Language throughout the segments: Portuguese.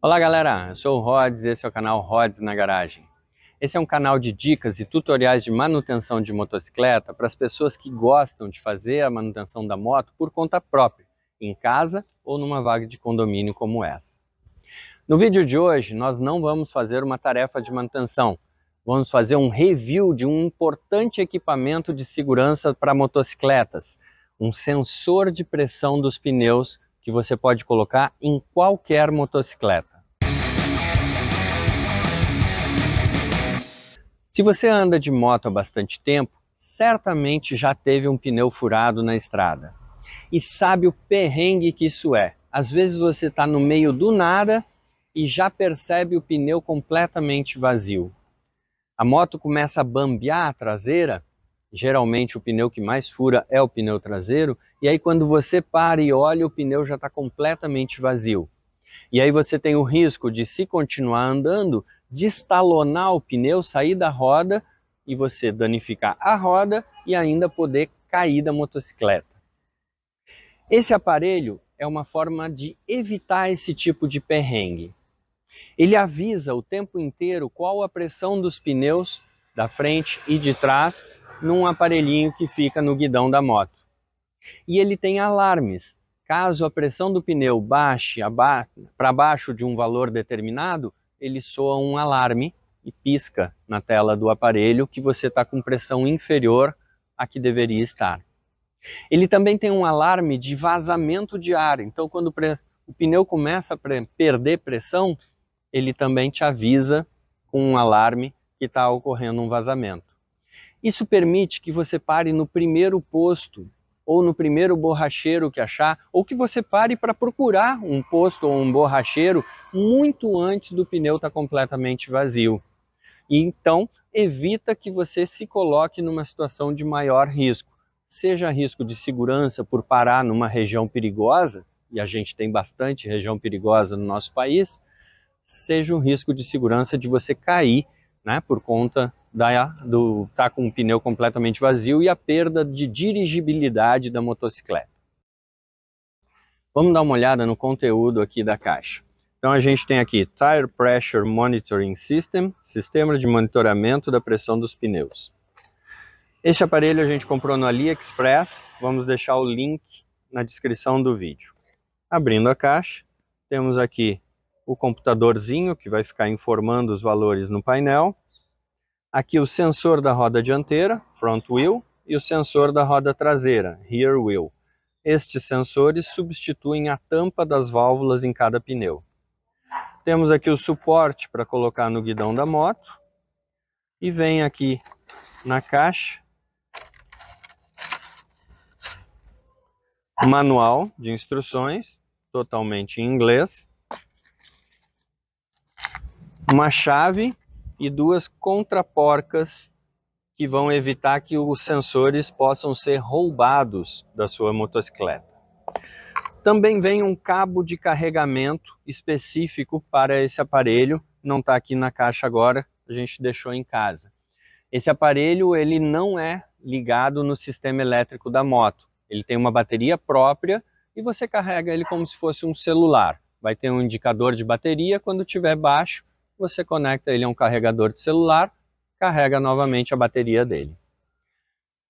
Olá galera, eu sou o Rods e esse é o canal Rods na Garagem. Esse é um canal de dicas e tutoriais de manutenção de motocicleta para as pessoas que gostam de fazer a manutenção da moto por conta própria, em casa ou numa vaga de condomínio como essa. No vídeo de hoje nós não vamos fazer uma tarefa de manutenção, vamos fazer um review de um importante equipamento de segurança para motocicletas, um sensor de pressão dos pneus que você pode colocar em qualquer motocicleta. Se você anda de moto há bastante tempo, certamente já teve um pneu furado na estrada. E sabe o perrengue que isso é. Às vezes você está no meio do nada e já percebe o pneu completamente vazio. A moto começa a bambear a traseira, geralmente o pneu que mais fura é o pneu traseiro, e aí quando você para e olha, o pneu já está completamente vazio. E aí você tem o risco de, se continuar andando, destalonar o pneu, sair da roda e você danificar a roda e ainda poder cair da motocicleta. Esse aparelho é uma forma de evitar esse tipo de perrengue. Ele avisa o tempo inteiro qual a pressão dos pneus da frente e de trás num aparelhinho que fica no guidão da moto. E ele tem alarmes. Caso a pressão do pneu baixe para baixo de um valor determinado, ele soa um alarme e pisca na tela do aparelho que você está com pressão inferior à que deveria estar. Ele também tem um alarme de vazamento de ar, então quando o pneu começa a perder pressão, ele também te avisa com um alarme que está ocorrendo um vazamento. Isso permite que você pare no primeiro posto ou no primeiro borracheiro que achar, ou que você pare para procurar um posto ou um borracheiro muito antes do pneu estar completamente vazio. E então evita que você se coloque numa situação de maior risco, seja risco de segurança por parar numa região perigosa, e a gente tem bastante região perigosa no nosso país, seja um risco de segurança de você cair, né, por conta do estar com o pneu completamente vazio e a perda de dirigibilidade da motocicleta. Vamos dar uma olhada no conteúdo aqui da caixa. Então a gente tem aqui Tire Pressure Monitoring System, sistema de monitoramento da pressão dos pneus. Este aparelho a gente comprou no AliExpress, vamos deixar o link na descrição do vídeo. Abrindo a caixa, temos aqui o computadorzinho que vai ficar informando os valores no painel. Aqui o sensor da roda dianteira, front wheel, e o sensor da roda traseira, rear wheel. Estes sensores substituem a tampa das válvulas em cada pneu. Temos aqui o suporte para colocar no guidão da moto. E vem aqui na caixa o manual de instruções, totalmente em inglês. Uma chave e duas contraporcas que vão evitar que os sensores possam ser roubados da sua motocicleta. Também vem um cabo de carregamento específico para esse aparelho, não está aqui na caixa agora, a gente deixou em casa. Esse aparelho ele não é ligado no sistema elétrico da moto, ele tem uma bateria própria e você carrega ele como se fosse um celular. Vai ter um indicador de bateria, quando estiver baixo, você conecta ele a um carregador de celular, carrega novamente a bateria dele.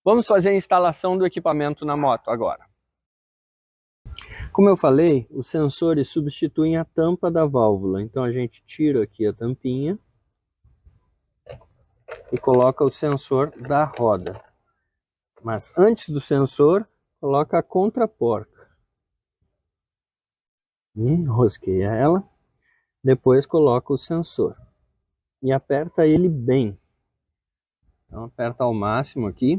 Vamos fazer a instalação do equipamento na moto agora. Como eu falei, os sensores substituem a tampa da válvula, então a gente tira aqui a tampinha e coloca o sensor da roda. Mas antes do sensor, coloca a contraporca. Enrosqueia ela. Depois coloca o sensor e aperta ele bem. Então aperta ao máximo aqui.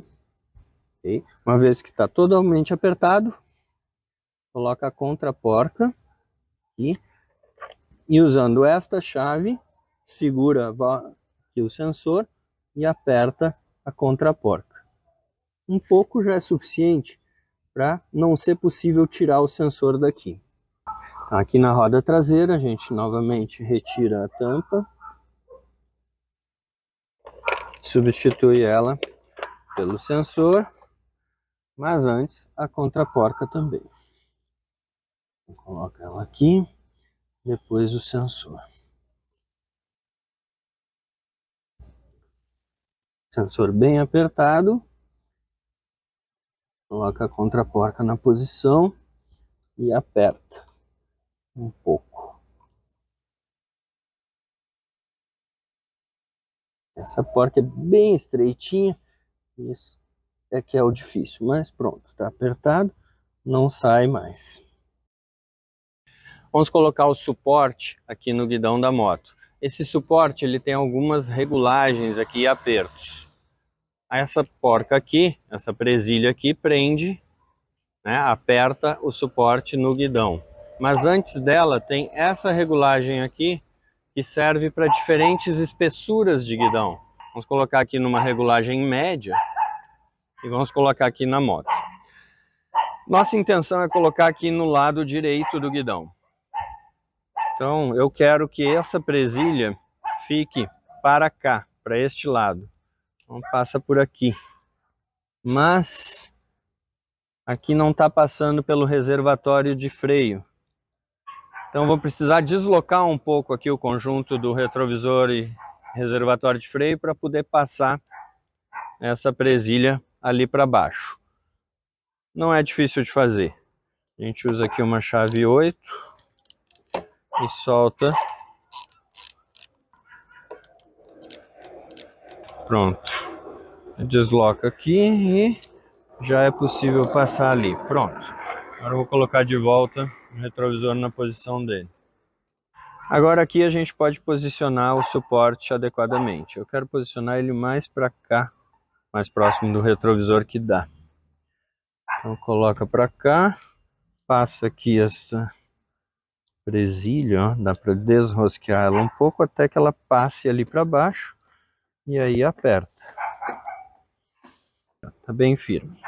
Okay? Uma vez que está totalmente apertado, coloca a contraporca aqui. E usando esta chave, segura aqui o sensor e aperta a contraporca. Um pouco já é suficiente para não ser possível tirar o sensor daqui. Aqui na roda traseira a gente novamente retira a tampa, substitui ela pelo sensor, mas antes a contraporca também. Coloca ela aqui, depois o sensor. Sensor bem apertado. Coloca a contraporca na posição e aperta um pouco. Essa porca é bem estreitinha, isso é que é o difícil, mas pronto, está apertado, não sai mais. Vamos colocar o suporte aqui no guidão da moto. Esse suporte ele tem algumas regulagens aqui e apertos. Essa porca aqui, essa presilha aqui prende, né, aperta o suporte no guidão. Mas antes dela tem essa regulagem aqui que serve para diferentes espessuras de guidão. Vamos colocar aqui numa regulagem média e vamos colocar aqui na moto. Nossa intenção é colocar aqui no lado direito do guidão. Então eu quero que essa presilha fique para cá, para este lado. Então passa por aqui. Mas aqui não está passando pelo reservatório de freio. Então vou precisar deslocar um pouco aqui o conjunto do retrovisor e reservatório de freio para poder passar essa presilha ali para baixo. Não é difícil de fazer. A gente usa aqui uma chave 8 e solta. Pronto. Desloca aqui e já é possível passar ali. Pronto. Agora eu vou colocar de volta o retrovisor na posição dele. Agora aqui a gente pode posicionar o suporte adequadamente. Eu quero posicionar ele mais para cá, mais próximo do retrovisor que dá. Então coloca para cá, passa aqui essa presilha, ó, dá para desrosquear ela um pouco até que ela passe ali para baixo e aí aperta. Tá bem firme.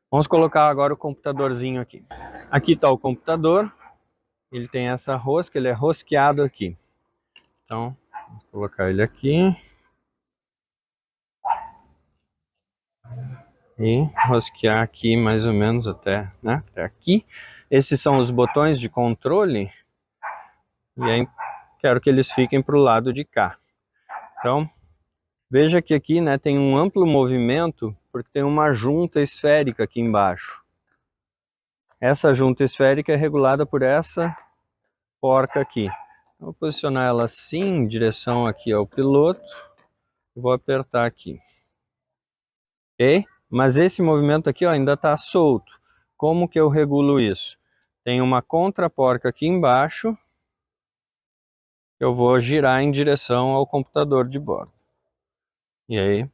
Vamos colocar agora o computadorzinho aqui. Aqui está o computador, ele tem essa rosca, ele é rosqueado aqui. Então, vou colocar ele aqui. E rosquear aqui mais ou menos até, né, até aqui. Esses são os botões de controle. E aí quero que eles fiquem para o lado de cá. Então, veja que aqui, né, tem um amplo movimento, porque tem uma junta esférica aqui embaixo. Essa junta esférica é regulada por essa porca aqui. Vou posicionar ela assim, em direção aqui ao piloto. Vou apertar aqui. Ok? Mas esse movimento aqui, ó, ainda está solto. Como que eu regulo isso? Tem uma contraporca aqui embaixo. Eu vou girar em direção ao computador de bordo. E aí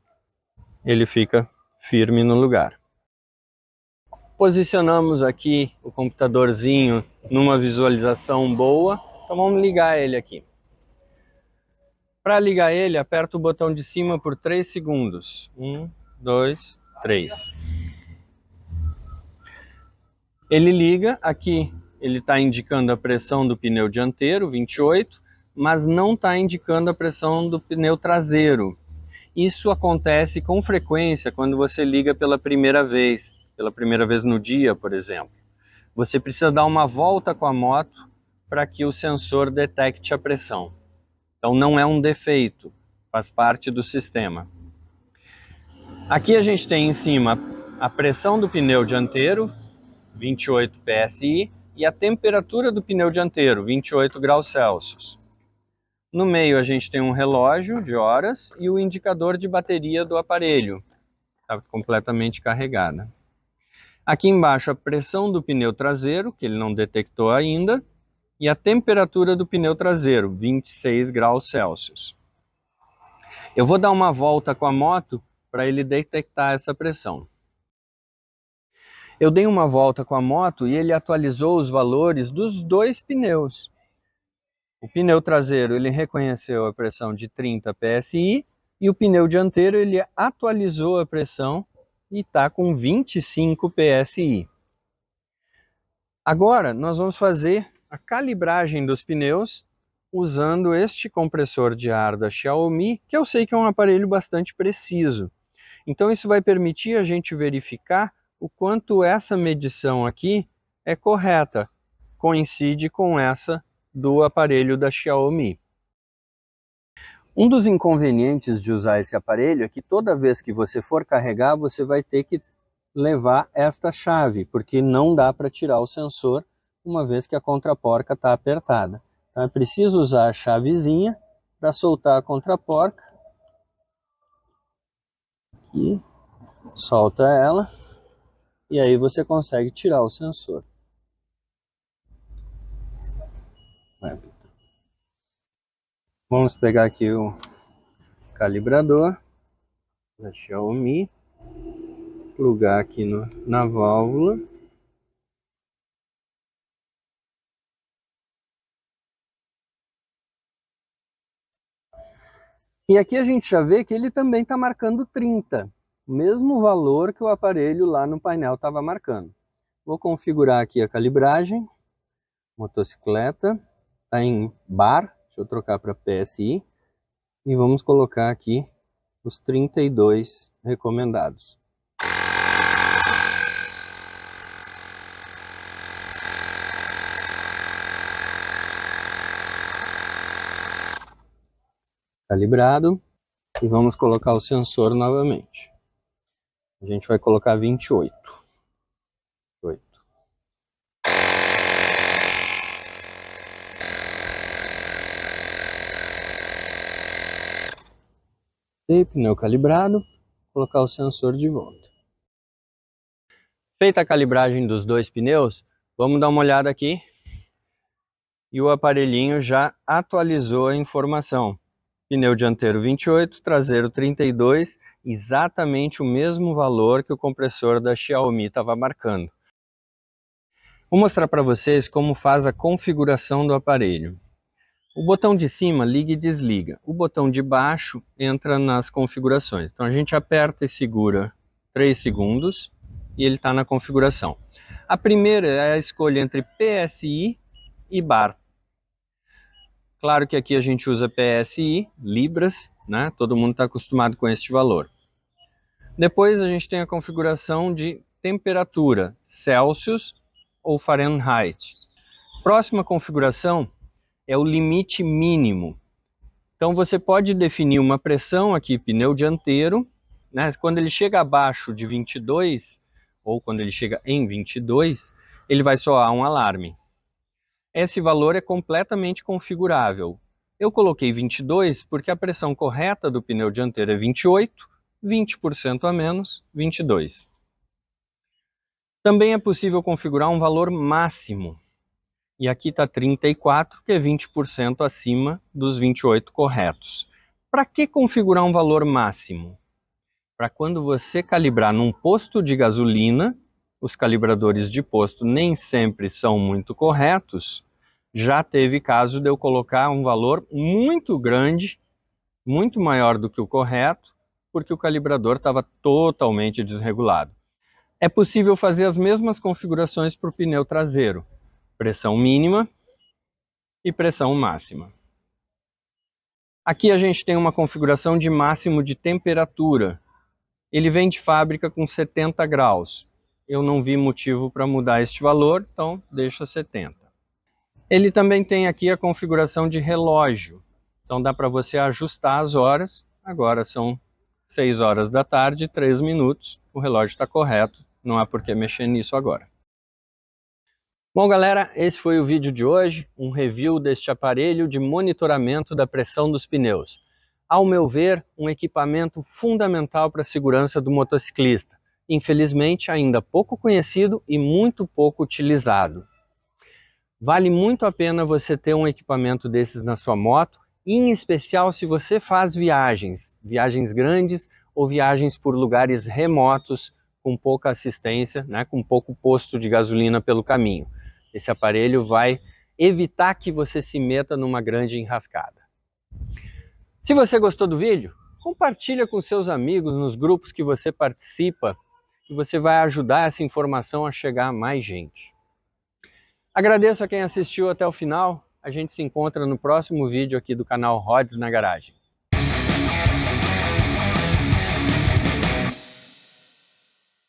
ele fica firme no lugar. Posicionamos aqui o computadorzinho numa visualização boa. Então vamos ligar ele aqui. Para ligar ele, aperta o botão de cima por 3 segundos. 1, 2, 3. Ele liga, aqui ele está indicando a pressão do pneu dianteiro, 28, mas não está indicando a pressão do pneu traseiro. Isso acontece com frequência quando você liga pela primeira vez no dia, por exemplo. Você precisa dar uma volta com a moto para que o sensor detecte a pressão. Então não é um defeito, faz parte do sistema. Aqui a gente tem em cima a pressão do pneu dianteiro, 28 PSI, e a temperatura do pneu dianteiro, 28 graus Celsius. No meio a gente tem um relógio de horas e o indicador de bateria do aparelho. Está completamente carregada. Aqui embaixo a pressão do pneu traseiro, que ele não detectou ainda, e a temperatura do pneu traseiro, 26 graus Celsius. Eu vou dar uma volta com a moto para ele detectar essa pressão. Eu dei uma volta com a moto e ele atualizou os valores dos dois pneus. O pneu traseiro ele reconheceu a pressão de 30 PSI e o pneu dianteiro ele atualizou a pressão e está com 25 PSI. Agora nós vamos fazer a calibragem dos pneus usando este compressor de ar da Xiaomi, que eu sei que é um aparelho bastante preciso. Então isso vai permitir a gente verificar o quanto essa medição aqui é correta, coincide com essa do aparelho da Xiaomi. Um dos inconvenientes de usar esse aparelho é que toda vez que você for carregar, você vai ter que levar esta chave, porque não dá para tirar o sensor uma vez que a contraporca está apertada. Então é preciso usar a chavezinha para soltar a contraporca. E solta ela e aí você consegue tirar o sensor. Vamos pegar aqui o calibrador da Xiaomi, plugar aqui na válvula. E aqui a gente já vê que ele também está marcando 30, o mesmo valor que o aparelho lá no painel estava marcando. Vou configurar aqui a calibragem, motocicleta, está em bar, deixa eu trocar para PSI, e vamos colocar aqui os 32 recomendados. Calibrado, e vamos colocar o sensor novamente. A gente vai colocar 28. E pneu calibrado, colocar o sensor de volta. Feita a calibragem dos dois pneus, vamos dar uma olhada aqui. E o aparelhinho já atualizou a informação. Pneu dianteiro 28, traseiro 32, exatamente o mesmo valor que o compressor da Xiaomi estava marcando. Vou mostrar para vocês como faz a configuração do aparelho. O botão de cima liga e desliga. O botão de baixo entra nas configurações. Então a gente aperta e segura 3 segundos e ele está na configuração. A primeira é a escolha entre PSI e bar. Claro que aqui a gente usa PSI, libras, né? Todo mundo está acostumado com este valor. Depois a gente tem a configuração de temperatura, Celsius ou Fahrenheit. Próxima configuração é o limite mínimo. Então você pode definir uma pressão aqui, pneu dianteiro, né? Quando ele chega abaixo de 22, ou quando ele chega em 22, ele vai soar um alarme. Esse valor é completamente configurável. Eu coloquei 22 porque a pressão correta do pneu dianteiro é 28, 20% a menos, 22. Também é possível configurar um valor máximo. E aqui está 34, que é 20% acima dos 28 corretos. Para que configurar um valor máximo? Para quando você calibrar num posto de gasolina, os calibradores de posto nem sempre são muito corretos. Já teve caso de eu colocar um valor muito grande, muito maior do que o correto, porque o calibrador estava totalmente desregulado. É possível fazer as mesmas configurações para o pneu traseiro. Pressão mínima e pressão máxima. Aqui a gente tem uma configuração de máximo de temperatura. Ele vem de fábrica com 70 graus. Eu não vi motivo para mudar este valor, então deixa 70. Ele também tem aqui a configuração de relógio. Então dá para você ajustar as horas. Agora são 6 horas da tarde, 3 minutos. O relógio está correto, não há por que mexer nisso agora. Bom galera, esse foi o vídeo de hoje, um review deste aparelho de monitoramento da pressão dos pneus. Ao meu ver, um equipamento fundamental para a segurança do motociclista. Infelizmente ainda pouco conhecido e muito pouco utilizado. Vale muito a pena você ter um equipamento desses na sua moto, em especial se você faz viagens grandes ou viagens por lugares remotos com pouca assistência, né, com pouco posto de gasolina pelo caminho. Esse aparelho vai evitar que você se meta numa grande enrascada. Se você gostou do vídeo, compartilha com seus amigos nos grupos que você participa e você vai ajudar essa informação a chegar a mais gente. Agradeço a quem assistiu até o final. A gente se encontra no próximo vídeo aqui do canal Rods na Garagem.